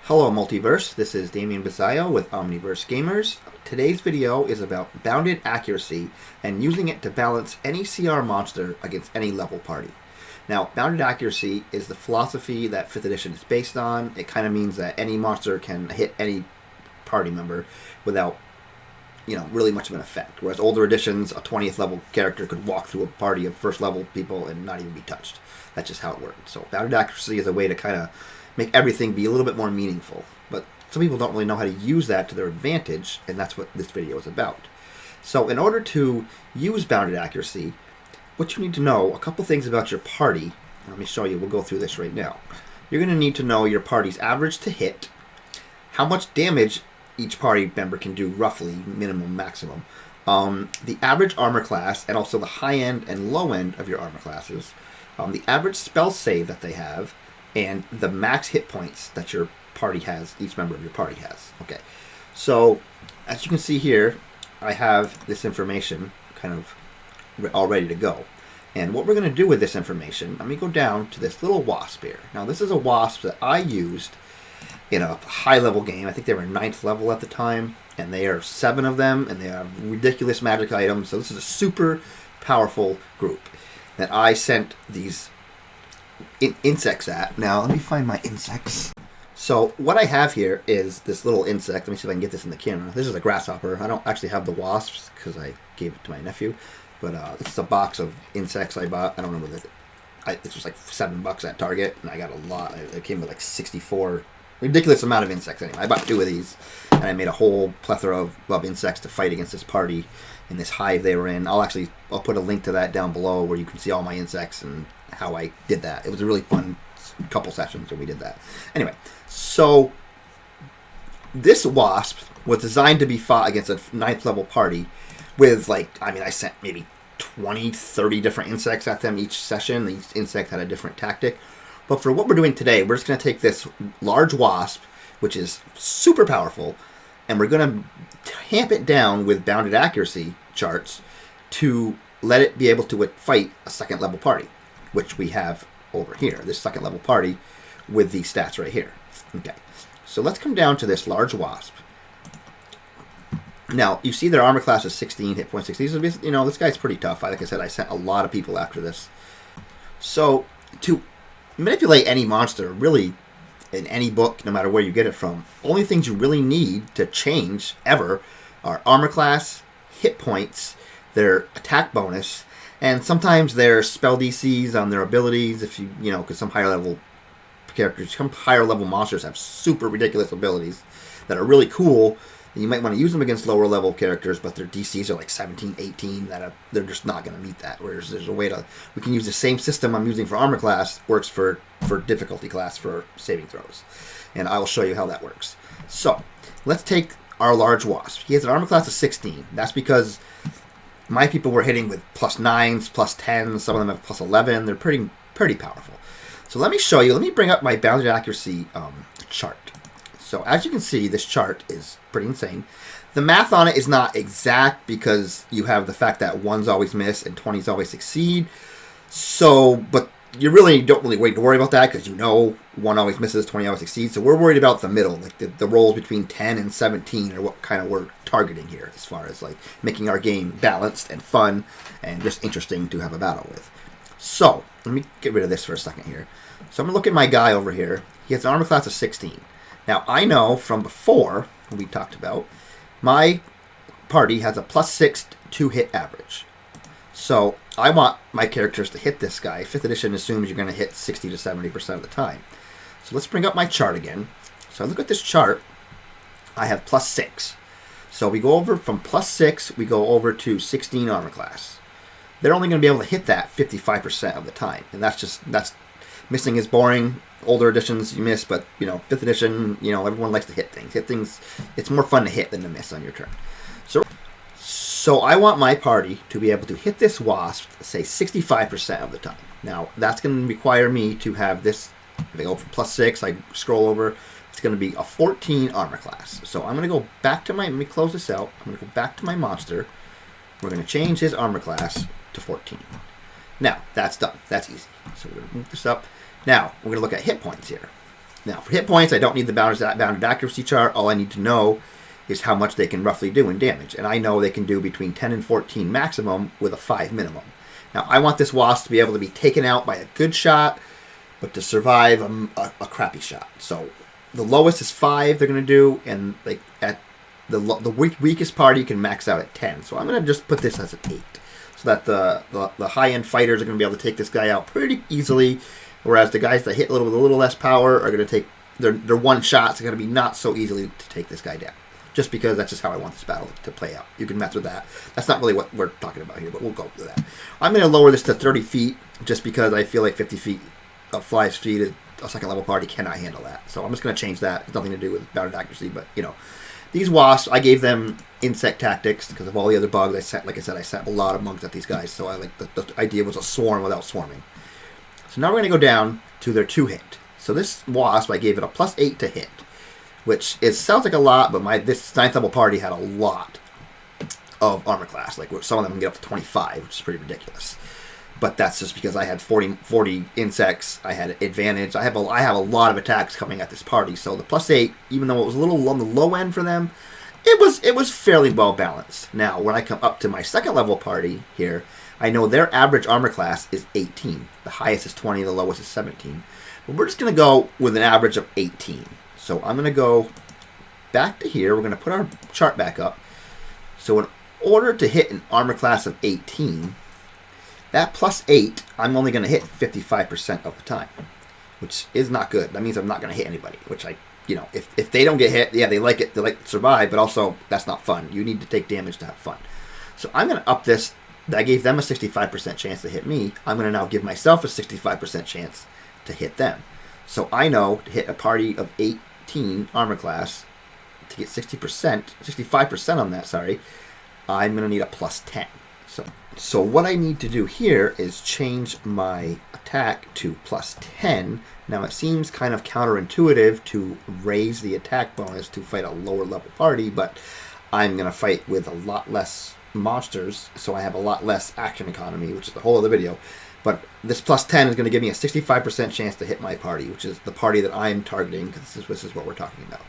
Hello Multiverse, this is Damien Bisayo with Omniverse Gamers. Today's video is about bounded accuracy and using it to balance any CR monster against any level party. Now, bounded accuracy is the philosophy that 5th edition is based on. It kind of means that any monster can hit any party member without, really much of an effect. Whereas older editions, a 20th level character could walk through a party of first level people and not even be touched. That's just how it works. So bounded accuracy is a way to kind of make everything be a little bit more meaningful. But some people don't really know how to use that to their advantage, and that's what this video is about. So in order to use bounded accuracy, what you need to know, a couple things about your party. Let me show you, we'll go through this right now. You're going to need to know your party's average to hit, how much damage each party member can do roughly, minimum, maximum, the average armor class, and also the high end and low end of your armor classes, the average spell save that they have, and the max hit points that your party has, each member of your party has. Okay, so as you can see here, I have this information kind of all ready to go. And what we're going to do with this information, let me go down to this little wasp here. Now this is a wasp that I used in a high level game. I think they were 9th level at the time, and they are 7 of them, and they have ridiculous magic items. So this is a super powerful group that I sent these insects at. Now let me find my insects. So what I have here is this little insect. Let me see if I can get this in the camera. This is a grasshopper. I don't actually have the wasps because I gave it to my nephew. But this is a box of insects I bought. I don't remember this was like $7 at Target, and I got a lot. It came with like 64 ridiculous amount of insects. Anyway, I bought 2 of these, and I made a whole plethora of insects to fight against this party in this hive they were in. I'll put a link to that down below where you can see all my insects and how I did that. It was a really fun couple sessions when we did that. Anyway, so this wasp was designed to be fought against a 9th level party with, I sent maybe 20, 30 different insects at them each session. Each insect had a different tactic. But for what we're doing today, we're just going to take this large wasp, which is super powerful, and we're going to tamp it down with bounded accuracy charts to let it be able to fight a 2nd level party, which we have over here, this 2nd level party with these stats right here. Okay, so let's come down to this large wasp. Now, you see their armor class is 16, hit point 16. This guy's pretty tough. Like I said, I sent a lot of people after this. So, to manipulate any monster, really, in any book, no matter where you get it from, only things you really need to change, ever, are armor class, hit points, their attack bonus, and sometimes their spell DCs on their abilities, because some higher level characters, some higher level monsters have super ridiculous abilities that are really cool. And you might want to use them against lower level characters, but their DCs are like 17, 18, they're just not going to meet that. Whereas there's a way we can use the same system I'm using for armor class, works for difficulty class for saving throws. And I will show you how that works. So, let's take our large wasp. He has an armor class of 16. That's because my people were hitting with +9s, +10s, some of them have +11. They're pretty powerful. So let me show you, let me bring up my bounded accuracy chart. So as you can see, this chart is pretty insane. The math on it is not exact because you have the fact that 1s always miss and 20s always succeed. So, but you really don't wait to worry about that because 1 always misses, 20 always succeeds. So we're worried about the middle, like the rolls between 10 and 17 are what kind of we're targeting here as far as making our game balanced and fun and just interesting to have a battle with. So, let me get rid of this for a second here. So I'm going to look at my guy over here. He has an armor class of 16. Now, I know from before we talked about, my party has a +6 to hit average. So, I want my characters to hit this guy. 5th edition assumes you're going to hit 60 to 70% of the time. So, let's bring up my chart again. So, I look at this chart. I have +6. So, we go over from +6, we go over to 16 armor class. They're only going to be able to hit that 55% of the time. And that's missing is boring. Older editions you miss, but 5th edition, everyone likes to hit things. It's more fun to hit than to miss on your turn. So I want my party to be able to hit this wasp, say 65% of the time. Now that's going to require me to have this. If I go from +6, I scroll over. It's going to be a 14 armor class. So I'm going to go back to let me close this out. I'm going to go back to my monster. We're going to change his armor class to 14. Now that's done. That's easy. So we're going to move this up. Now, we're going to look at hit points here. Now, for hit points, I don't need the bounded accuracy chart. All I need to know is how much they can roughly do in damage. And I know they can do between 10 and 14 maximum with a 5 minimum. Now, I want this wasp to be able to be taken out by a good shot, but to survive a crappy shot. So the lowest is 5 they're going to do, and like at the weakest party can max out at 10. So I'm going to just put this as an 8. So that the high-end fighters are going to be able to take this guy out pretty easily, whereas the guys that hit with a little less power are going to take their one shots are going to be not so easily to take this guy down. Just because that's just how I want this battle to play out. You can mess with that. That's not really what we're talking about here, but we'll go with that. I'm going to lower this to 30 feet just because I feel like 50 feet of fly speed, a second level party cannot handle that. So I'm just going to change that. It's nothing to do with bounded accuracy, but you know. These wasps, I gave them insect tactics because of all the other bugs. I sent a lot of bugs at these guys, so I like the idea was a swarm without swarming. So now we're going to go down to their 2 hit. So this wasp, I gave it a +8 to hit, which sounds like a lot, but this 9th level party had a lot of armor class. Like some of them can get up to 25, which is pretty ridiculous. But that's just because I had 40 insects. I had advantage. I have a lot of attacks coming at this party. So the +8, even though it was a little on the low end for them, it was fairly well balanced. Now, when I come up to my 2nd level party here, I know their average armor class is 18. The highest is 20. The lowest is 17. But we're just going to go with an average of 18. So I'm going to go back to here. We're going to put our chart back up. So in order to hit an armor class of 18, that +8, I'm only going to hit 55% of the time, which is not good. That means I'm not going to hit anybody, which if they don't get hit, yeah, they like to survive, but also that's not fun. You need to take damage to have fun. So I'm going to up this. I gave them a 65% chance to hit me. I'm going to now give myself a 65% chance to hit them. So I know to hit a party of 18 armor class, to get 65% on that, sorry, I'm going to need a +10. So what I need to do here is change my attack to +10. Now it seems kind of counterintuitive to raise the attack bonus to fight a lower level party, but I'm going to fight with a lot less monsters, so I have a lot less action economy, which is the whole other video. But this +10 is going to give me a 65% chance to hit my party, which is the party that I'm targeting, because this is what we're talking about.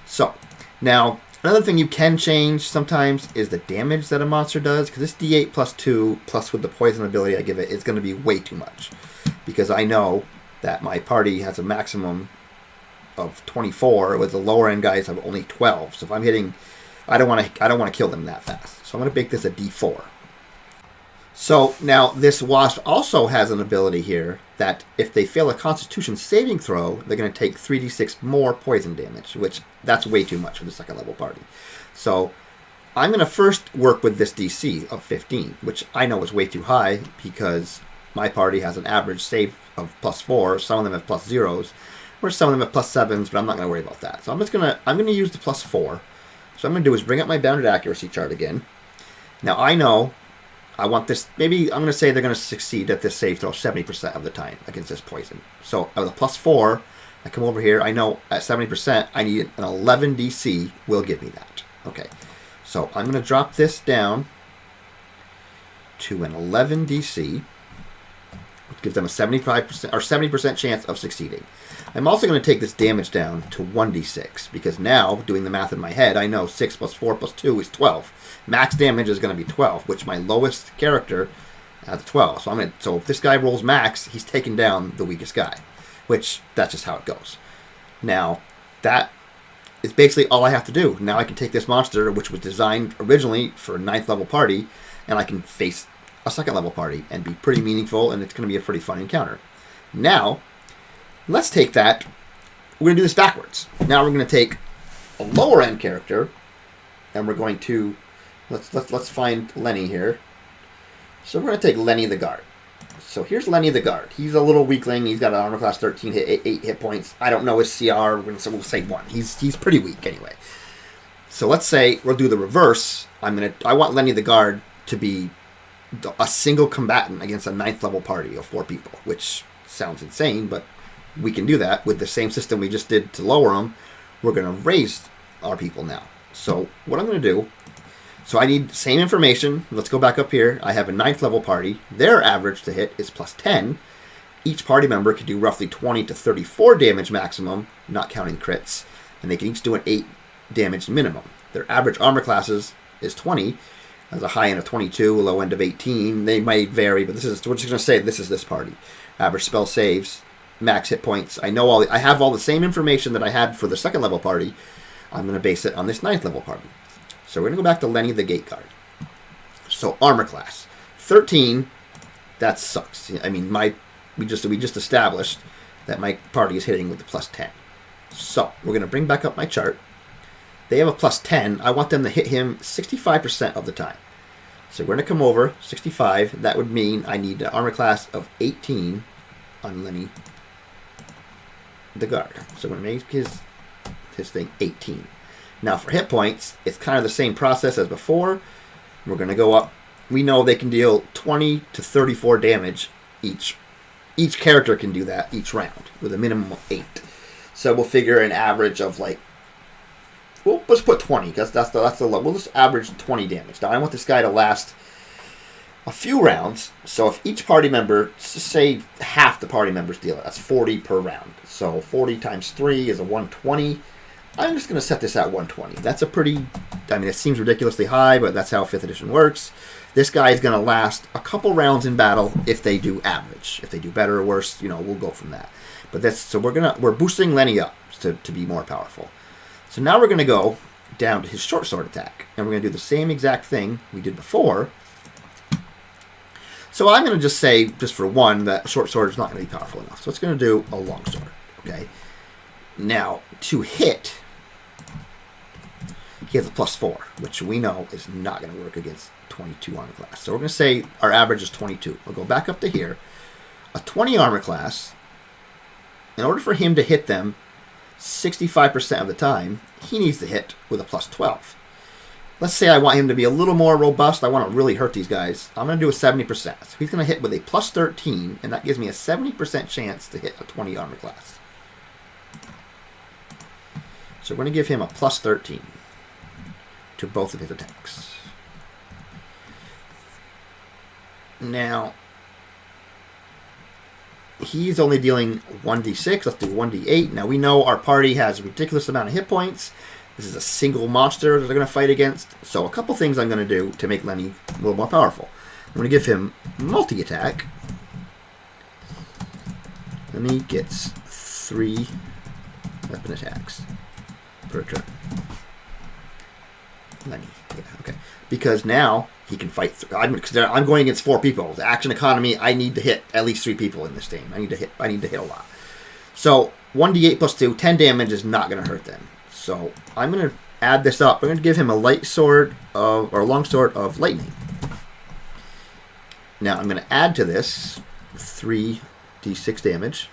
So, now, another thing you can change sometimes is the damage that a monster does, because this D8 +2 plus with the poison ability I give it is going to be way too much. Because I know that my party has a maximum of 24, with the lower end guys have only 12. So if I'm hitting, I don't want to kill them that fast. So I'm going to make this a D4. So now this wasp also has an ability here that if they fail a Constitution saving throw, they're going to take 3d6 more poison damage, which that's way too much for the 2nd level party. So I'm going to first work with this DC of 15, which I know is way too high because my party has an average save of +4. Some of them have +0s, or some of them have +7s, but I'm not going to worry about that. So I'm going to use the +4. So I'm going to do is bring up my bounded accuracy chart again. Now I know I want this, maybe I'm going to say they're going to succeed at this save throw 70% of the time against this poison. So with a +4, I come over here, I know at 70%, I need an 11 DC will give me that. Okay, so I'm going to drop this down to an 11 DC, which gives them a 75% or 70% chance of succeeding. I'm also going to take this damage down to 1d6, because now, doing the math in my head, I know 6 + 4 + 2 is 12. Max damage is going to be 12, which my lowest character has 12. So if this guy rolls max, he's taking down the weakest guy, which that's just how it goes. Now, that is basically all I have to do. Now I can take this monster, which was designed originally for a 9th level party, and I can face a 2nd level party and be pretty meaningful, and it's going to be a pretty fun encounter. Now, let's take that. We're going to do this backwards. Now we're going to take a lower end character, and we're going to let's find Lenny here. So we're going to take Lenny the Guard. So here's Lenny the Guard. He's a little weakling. He's got an armor class 13, 8 hit points. I don't know his CR. We'll say 1. He's pretty weak anyway. So let's say we'll do the reverse. I want Lenny the Guard to be a single combatant against a 9th level party of 4 people, which sounds insane, but we can do that with the same system we just did to lower them. We're going to raise our people now. So what I'm going to do, so I need the same information. Let's go back up here. I have a 9th level party. Their average to hit is +10, Each party member can do roughly 20 to 34 damage maximum, not counting crits, and they can each do an 8 damage minimum. Their average armor classes is 20, has a high end of 22, a low end of 18. They might vary, but we're just going to say this is this party. Average spell saves, max hit points. I have all the same information that I had for the second level party. I'm going to base it on this 9th level party. So we're going to go back to Lenny the Gate Guard. So armor class 13. That sucks. I mean, we just established that my party is hitting with the plus 10. So we're going to bring back up my chart. They have a plus 10. I want them to hit him 65% of the time. So we're going to come over 65. That would mean I need an armor class of 18 on Lenny the Guard. So we're going to make his thing 18. Now for hit points, it's kind of the same process as before. We're going to go up. We know they can deal 20 to 34 damage each. Each character can do that each round with a minimum of 8. So we'll figure an average of like, well, let's put 20 because that's the low. We'll just average 20 damage. Now I want this guy to last a few rounds. So if each party member, say half the party members deal it, that's 40 per round. So 40 times 3 is a 120. I'm just going to set this at 120. That's a pretty, I mean, it seems ridiculously high, but that's how 5th edition works. This guy is going to last a couple rounds in battle if they do average. If they do better or worse, we'll go from that. But that's, so we're boosting Lenny up to be more powerful. So now we're going to go down to his short sword attack, and we're going to do the same exact thing we did before. So I'm going to just say, just for one, that short sword is not going to be powerful enough. So it's going to do a long sword. Okay. Now to hit, he has a plus 4, which we know is not going to work against 22 armor class. So we're going to say our average is 22. We'll go back up to here. A 20 armor class, in order for him to hit them 65% of the time, he needs to hit with a plus 12. Let's say I want him to be a little more robust. I want to really hurt these guys. I'm going to do a 70%. So he's going to hit with a plus 13, and that gives me a 70% chance to hit a 20 armor class. So we're going to give him a plus 13 to both of his attacks. Now, he's only dealing 1d6. Let's do 1d8. Now, we know our party has a ridiculous amount of hit points. This is a single monster that they're going to fight against. So a couple things I'm going to do to make Lenny a little more powerful. I'm going to give him multi-attack. And he gets 3 weapon attacks per turn. Lenny. Yeah, okay. Because now he can fight. I'm going against 4 people. The action economy, I need to hit at least 3 people in this game. I need to hit a lot. So 1d8 plus 2, 10 damage is not going to hurt them. So I'm going to add this up. I'm going to give him a light sword or a long sword of lightning. Now I'm going to add to this 3d6 damage.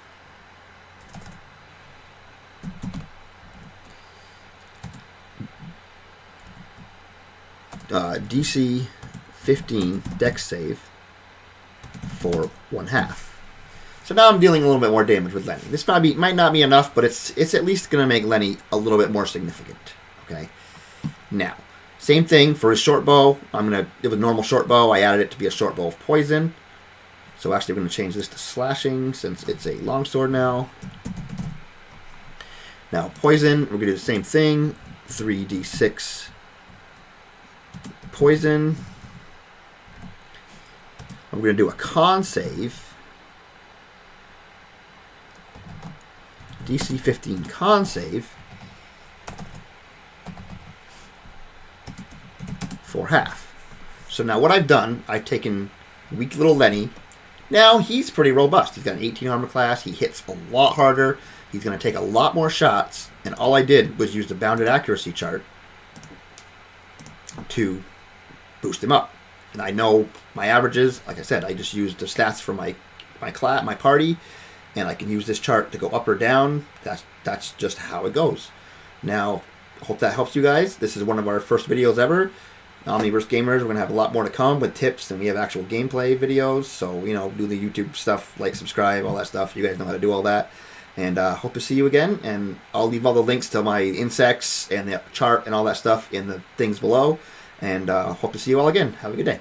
DC 15 dex save for 1/2. So now I'm dealing a little bit more damage with Lenny. This might not be enough, but it's at least going to make Lenny a little bit more significant. Okay. Now, same thing for his short bow. I'm going to do a normal short bow. I added it to be a short bow of poison. So actually, I'm going to change this to slashing since it's a longsword now. Now, poison, we're going to do the same thing. 3d6 poison. I'm going to do a con save. DC 15 con save for 1/2. So now what I've done, I've taken weak little Lenny. Now he's pretty robust. He's got an 18 armor class. He hits a lot harder. He's going to take a lot more shots. And all I did was use the bounded accuracy chart to boost him up. And I know my averages. Like I said, I just used the stats for my party. And I can use this chart to go up or down. That's just how it goes. Now, hope that helps you guys. This is one of our first videos ever. Omniverse Gamers, we're going to have a lot more to come with tips, and we have actual gameplay videos. So, do the YouTube stuff, like, subscribe, all that stuff. You guys know how to do all that. And hope to see you again. And I'll leave all the links to my insects and the chart and all that stuff in the things below. And hope to see you all again. Have a good day.